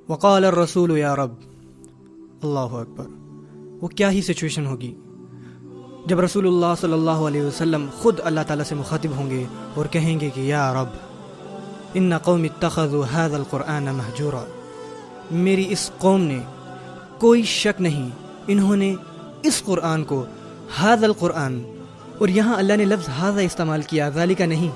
وقال الرسول یا رب، اللہ اکبر. وہ کیا ہی سچویشن ہوگی جب رسول اللہ صلی اللہ علیہ وسلم خود اللہ تعالیٰ سے مخاطب ہوں گے اور کہیں گے کہ یا رب ان قوم اتخذوا هذا القرآن مہجورا. میری اس قوم نے، کوئی شک نہیں، انہوں نے اس قرآن کو، هذا القرآن، اور یہاں اللہ نے لفظ هذا استعمال کیا، ذالک نہیں.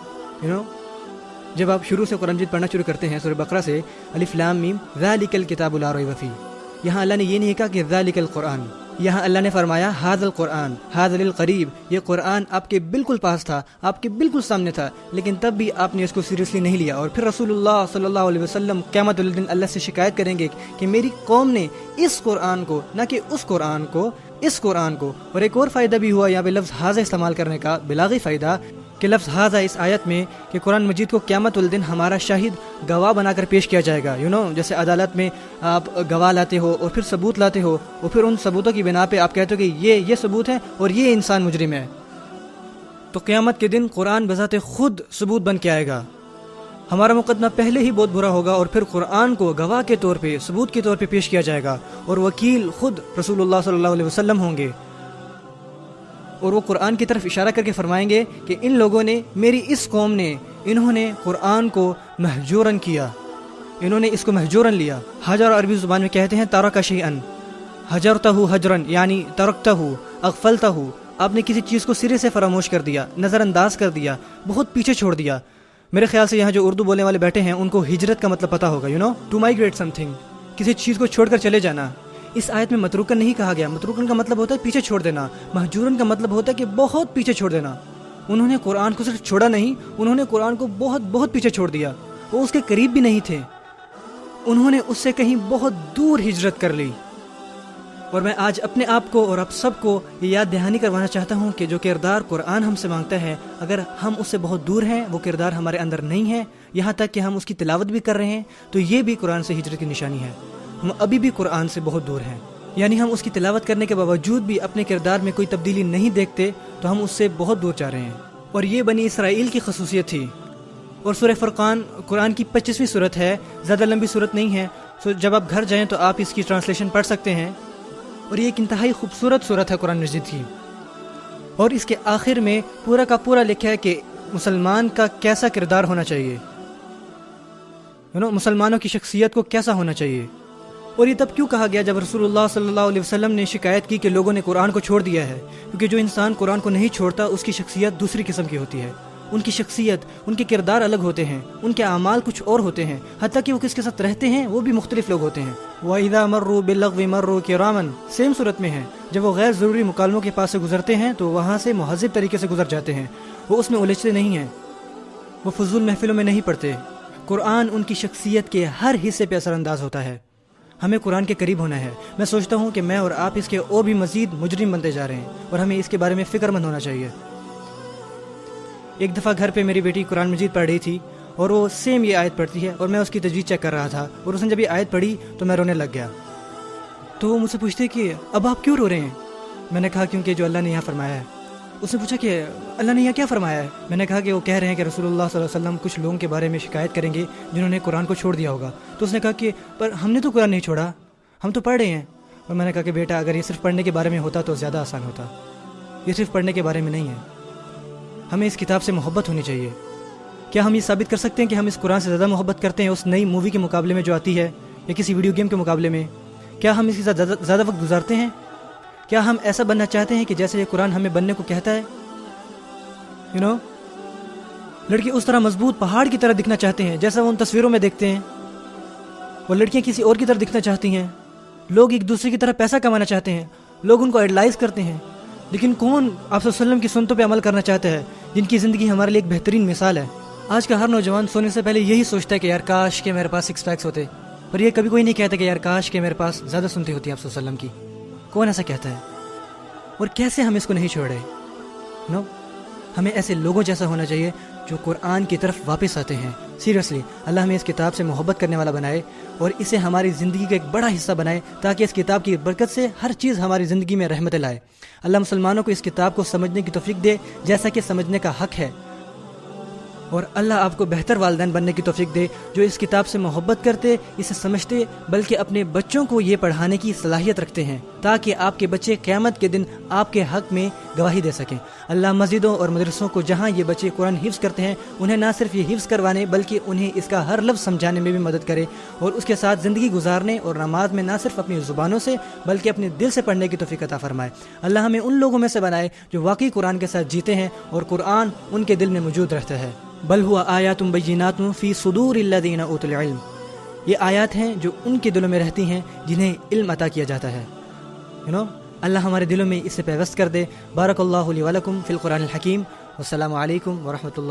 جب آپ شروع سے قرآن مجید پڑھنا شروع کرتے ہیں سورہ بقرہ سے، الف لام میم ذالک الکتاب لا ریب فیہ، یہاں اللہ نے یہ نہیں کہا کہ ذالک القرآن، یہاں اللہ نے فرمایا ھذا القرآن، ھذا للقریب. یہ قرآن آپ کے بالکل پاس تھا، آپ کے بالکل سامنے تھا، لیکن تب بھی آپ نے اس کو سیریسلی نہیں لیا. اور پھر رسول اللہ صلی اللہ علیہ وسلم قیامت الدین اللہ سے شکایت کریں گے کہ میری قوم نے اس قرآن کو، نہ کہ اس قرآن کو، اس قرآن کو. اور ایک اور فائدہ بھی ہوا یہاں پہ لفظ ھذا استعمال کرنے کا، بلاغی فائدہ، کہ لفظ ھذا اس آیت میں کہ قرآن مجید کو قیامت الدین ہمارا شاہد گواہ بنا کر پیش کیا جائے گا. جیسے عدالت میں آپ گواہ لاتے ہو اور پھر ثبوت لاتے ہو، اور پھر ان ثبوتوں کی بنا پہ آپ کہتے ہو کہ یہ ثبوت ہے اور یہ انسان مجرم ہے. تو قیامت کے دن قرآن بذات خود ثبوت بن کے آئے گا. ہمارا مقدمہ پہلے ہی بہت برا ہوگا، اور پھر قرآن کو گواہ کے طور پہ، ثبوت کے طور پہ پیش کیا جائے گا، اور وکیل خود رسول اللہ صلی اللہ علیہ وسلم ہوں گے. اور وہ قرآن کی طرف اشارہ کر کے فرمائیں گے کہ ان لوگوں نے، میری اس قوم نے، انہوں نے قرآن کو مہجوراً کیا، انہوں نے اس کو مہجوراً لیا. حجر عربی زبان میں کہتے ہیں ترک شیئن، حجرتہ حجراً یعنی ترکتہ، اغفلتہ، آپ نے کسی چیز کو سرے سے فراموش کر دیا، نظر انداز کر دیا، بہت پیچھے چھوڑ دیا. میرے خیال سے یہاں جو اردو بولنے والے بیٹھے ہیں ان کو ہجرت کا مطلب پتہ ہوگا، ٹو مائگریٹ سم تھنگ، کسی چیز کو چھوڑ کر چلے جانا. اس آیت میں متروکن نہیں کہا گیا. متروکن کا مطلب ہوتا ہے پیچھے چھوڑ دینا، مہجورن کا مطلب ہوتا ہے کہ بہت پیچھے چھوڑ دینا. انہوں نے قرآن کو صرف چھوڑا نہیں، انہوں نے قرآن کو بہت بہت پیچھے چھوڑ دیا. وہ اس کے قریب بھی نہیں تھے، انہوں نے اس سے کہیں بہت دور ہجرت کر لی. اور میں آج اپنے آپ کو اور آپ سب کو یہ یاد دہانی کروانا چاہتا ہوں کہ جو کردار قرآن ہم سے مانگتا ہے، اگر ہم اس سے بہت دور ہیں، وہ کردار ہمارے اندر نہیں ہے، یہاں تک کہ ہم اس کی تلاوت بھی کر رہے ہیں، تو یہ بھی قرآن سے ہجرت کی نشانی ہے. ہم ابھی بھی قرآن سے بہت دور ہیں، یعنی ہم اس کی تلاوت کرنے کے باوجود بھی اپنے کردار میں کوئی تبدیلی نہیں دیکھتے، تو ہم اس سے بہت دور جا رہے ہیں. اور یہ بنی اسرائیل کی خصوصیت تھی. اور سورہ فرقان قرآن کی 25ویں صورت ہے، زیادہ لمبی صورت نہیں ہے. جب آپ گھر جائیں تو آپ اس کی ٹرانسلیشن پڑھ سکتے ہیں. اور یہ ایک انتہائی خوبصورت صورت ہے قرآن مجید کی. اور اس کے آخر میں پورا کا پورا لکھا ہے کہ مسلمان کا کیسا کردار ہونا چاہیے، مسلمانوں کی شخصیت کو کیسا ہونا چاہیے. اور یہ تب کیوں کہا گیا جب رسول اللہ صلی اللہ علیہ وسلم نے شکایت کی کہ لوگوں نے قرآن کو چھوڑ دیا ہے. کیونکہ جو انسان قرآن کو نہیں چھوڑتا اس کی شخصیت دوسری قسم کی ہوتی ہے. ان کی شخصیت، ان کے کردار الگ ہوتے ہیں، ان کے اعمال کچھ اور ہوتے ہیں، حتیٰ کہ وہ کس کے ساتھ رہتے ہیں وہ بھی مختلف لوگ ہوتے ہیں. وَإِذَا مَرُّوا بِاللَّغْوِ مَرُّوا كِرَامًا، سیم صورت میں ہے. جب وہ غیر ضروری مکالموں کے پاس سے گزرتے ہیں تو وہاں سے مہذب طریقے سے گزر جاتے ہیں، وہ اس میں الجھتے نہیں ہیں، وہ فضول محفلوں میں نہیں پڑتے. قرآن ان کی شخصیت کے ہر حصے پہ اثر انداز ہوتا ہے. ہمیں قرآن کے قریب ہونا ہے. میں سوچتا ہوں کہ میں اور آپ اس کے اور بھی مزید مجرم بنتے جا رہے ہیں، اور ہمیں اس کے بارے میں فکر مند ہونا چاہیے. ایک دفعہ گھر پہ میری بیٹی قرآن مجید پڑھ رہی تھی، اور وہ سیم یہ آیت پڑھتی ہے، اور میں اس کی تجوید چیک کر رہا تھا، اور اس نے جب یہ آیت پڑھی تو میں رونے لگ گیا. تو وہ مجھ سے پوچھتے کہ اب آپ کیوں رو رہے ہیں؟ میں نے کہا کیونکہ جو اللہ نے یہاں فرمایا ہے. اس نے پوچھا کہ اللہ نے یہاں کیا فرمایا ہے؟ میں نے کہا کہ وہ کہہ رہے ہیں کہ رسول اللہ صلی اللہ علیہ وسلم کچھ لوگوں کے بارے میں شکایت کریں گے جنہوں نے قرآن کو چھوڑ دیا ہوگا. تو اس نے کہا کہ پر ہم نے تو قرآن نہیں چھوڑا، ہم تو پڑھ رہے ہیں. اور میں نے کہا کہ بیٹا اگر یہ صرف پڑھنے کے بارے میں ہوتا تو زیادہ آسان ہوتا. یہ صرف پڑھنے کے بارے میں نہیں ہے، ہمیں اس کتاب سے محبت ہونی چاہیے. کیا ہم یہ ثابت کر سکتے ہیں کہ ہم اس قرآن سے زیادہ محبت کرتے ہیں اس نئی مووی کے مقابلے میں جو آتی ہے، یا کسی ویڈیو گیم کے مقابلے میں؟ کیا ہم اس کے ساتھ زیادہ وقت گزارتے ہیں؟ کیا ہم ایسا بننا چاہتے ہیں کہ جیسے یہ قرآن ہمیں بننے کو کہتا ہے؟ لڑکی اس طرح مضبوط پہاڑ کی طرح دکھنا چاہتے ہیں جیسا وہ ان تصویروں میں دیکھتے ہیں. وہ لڑکیاں کسی اور کی طرح دکھنا چاہتی ہیں. لوگ ایک دوسرے کی طرح پیسہ کمانا چاہتے ہیں، لوگ ان کو ایڈلائز کرتے ہیں. لیکن کون آپ صلی اللہ علیہ وسلم کی سنتوں پہ عمل کرنا چاہتا ہے، جن کی زندگی ہمارے لیے ایک بہترین مثال ہے؟ آج کا ہر نوجوان سونے سے پہلے یہی سوچتا ہے کہ یار کاش کہ میرے پاس 6 پیکس ہوتے. اور یہ کبھی کوئی نہیں کہتا کہ یار کاش کہ میرے پاس زیادہ سنتی ہوتی ہیں آپ صلی اللہ علیہ وسلم کی. کون ایسا کہتا ہے؟ اور کیسے ہم اس کو نہیں چھوڑے؟ ہمیں ایسے لوگوں جیسا ہونا چاہیے جو قرآن کی طرف واپس آتے ہیں. سیریسلی اللہ ہمیں اس کتاب سے محبت کرنے والا بنائے اور اسے ہماری زندگی کا ایک بڑا حصہ بنائے، تاکہ اس کتاب کی برکت سے ہر چیز ہماری زندگی میں رحمت لائے. اللہ مسلمانوں کو اس کتاب کو سمجھنے کی توفیق دے جیسا کہ سمجھنے کا حق ہے. اور اللہ آپ کو بہتر والدین بننے کی توفیق دے، جو اس کتاب سے محبت کرتے، اسے سمجھتے، بلکہ اپنے بچوں کو یہ پڑھانے کی صلاحیت رکھتے ہیں تاکہ آپ کے بچے قیامت کے دن آپ کے حق میں گواہی دے سکیں۔ اللہ مسجدوں اور مدرسوں کو جہاں یہ بچے قرآن حفظ کرتے ہیں انہیں نہ صرف یہ حفظ کروانے بلکہ انہیں اس کا ہر لفظ سمجھانے میں بھی مدد کرے، اور اس کے ساتھ زندگی گزارنے اور نماز میں نہ صرف اپنی زبانوں سے بلکہ اپنے دل سے پڑھنے کی توفیق عطا فرمائے۔ اللہ ہمیں ان لوگوں میں سے بنائے جو واقعی قرآن کے ساتھ جیتے ہیں اور قرآن ان کے دل میں موجود رہتا ہے۔ بل ہوا آیات بینات فی صدور الذین اوتوا العلم، یہ آیات ہیں جو ان کے دلوں میں رہتی ہیں جنہیں علم عطا کیا جاتا ہے۔ اللہ ہمارے دلوں میں اسے پیوست کر دے۔ بارک اللہ لی ولکم فی القرآن الحکیم، والسلام علیکم ورحمۃ اللہ۔